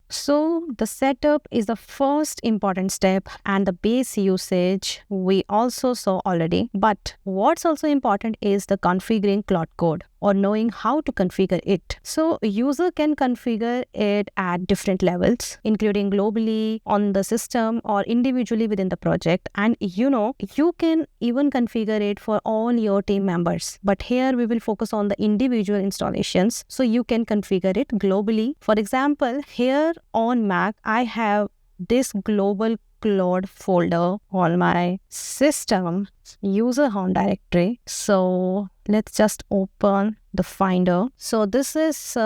So the setup is the first important step and the base usage we also saw already. But what's also important is the configuring Claude Code or knowing how to configure it. So user can configure it at different levels, including globally on the system or individually within the project. And you can even configure it for all your team members. But here we will focus on the individual installations, so you can configure it globally. For example, here on Mac, I have this global Claude folder on my system user home directory. So let's just open the Finder. So this is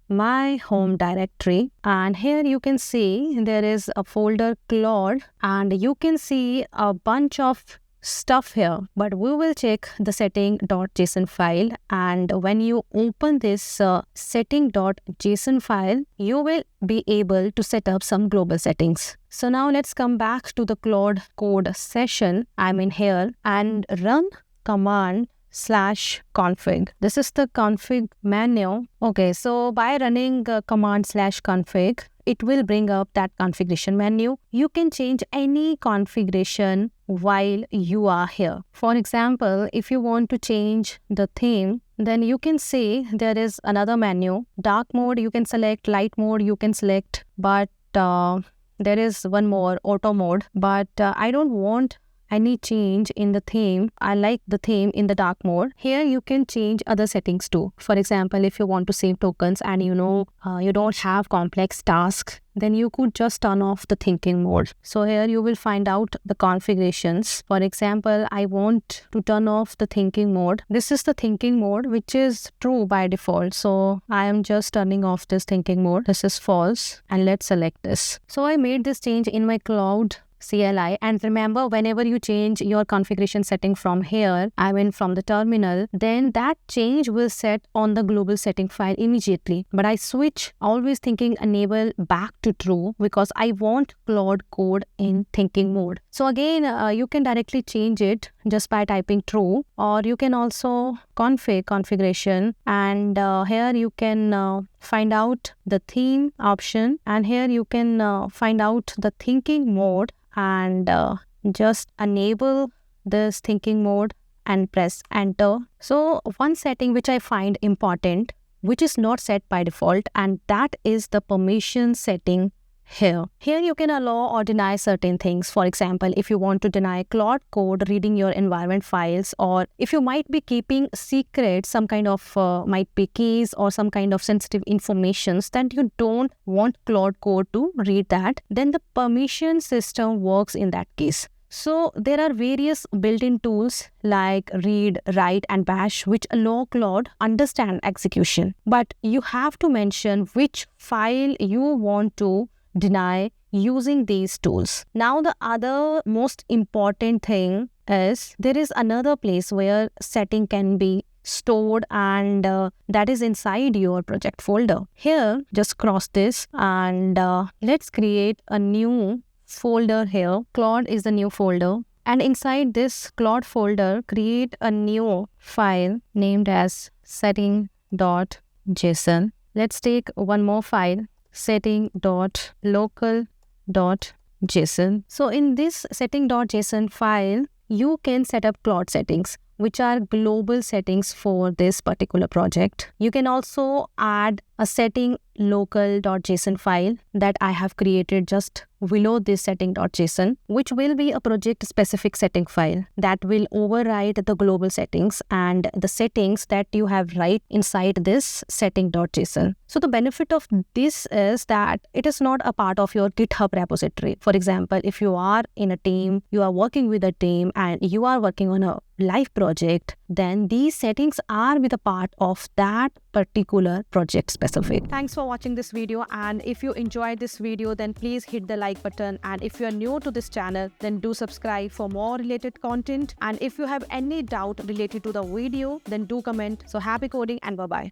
my home directory, and here you can see there is a folder Claude, and you can see a bunch of stuff here, but we will check the setting.json file, and when you open this setting.json file, you will be able to set up some global settings. So now let's come back to the Claude Code session. I'm in here and run command/config. This is the config menu. Okay, so by running command/config, it will bring up that configuration menu. You can change any configuration while you are here. For example, if you want to change the theme, then you can see there is another menu. Dark mode you can select, light mode you can select, but there is one more, auto mode. But I don't want any change in the theme. I like the theme in the dark mode. Here you can change other settings too. For example, if you want to save tokens and you don't have complex tasks, then you could just turn off the thinking mode. So here you will find out the configurations. For example, I want to turn off the thinking mode. This is the thinking mode, which is true by default. So I am just turning off this thinking mode. This is false, and let's select this. So I made this change in my Claude CLI, and remember, whenever you change your configuration setting from here, from the terminal, then that change will set on the global setting file immediately. But I switch always thinking enable back to true because I want Claude Code in thinking mode. So again, you can directly change it just by typing true, or you can also configuration, and here you can find out the theme option, and here you can find out the thinking mode, and just enable this thinking mode and press enter. So one setting which I find important, which is not set by default, and that is the permission setting here. Here you can allow or deny certain things. For example, if you want to deny Claude Code reading your environment files, or if you might be keeping secret some kind of might be keys or some kind of sensitive informations that you don't want Claude Code to read that, then the permission system works in that case. So there are various built-in tools like read, write, and bash which allow Claude understand execution. But you have to mention which file you want to deny using these tools. Now the other most important thing is there is another place where setting can be stored, and that is inside your project folder. Here, just cross this, and let's create a new folder here. Claude is the new folder, and inside this Claude folder, create a new file named as setting.json. Let's take one more file, setting.local.json. So in this setting.json file, you can set up Claude settings, which are global settings for this particular project. You can also add a setting local.json file that I have created just below this setting.json, which will be a project specific setting file that will override the global settings and the settings that you have right inside this setting.json. So the benefit of this is that it is not a part of your GitHub repository. For example, if you are in a team, you are working with a team, and you are working on a live project, then these settings are with a part of that particular project specific. Thanks for watching this video, and if you enjoyed this video, then please hit the like button, and if you are new to this channel, then do subscribe for more related content, and if you have any doubt related to the video, then do comment. So happy coding and bye bye.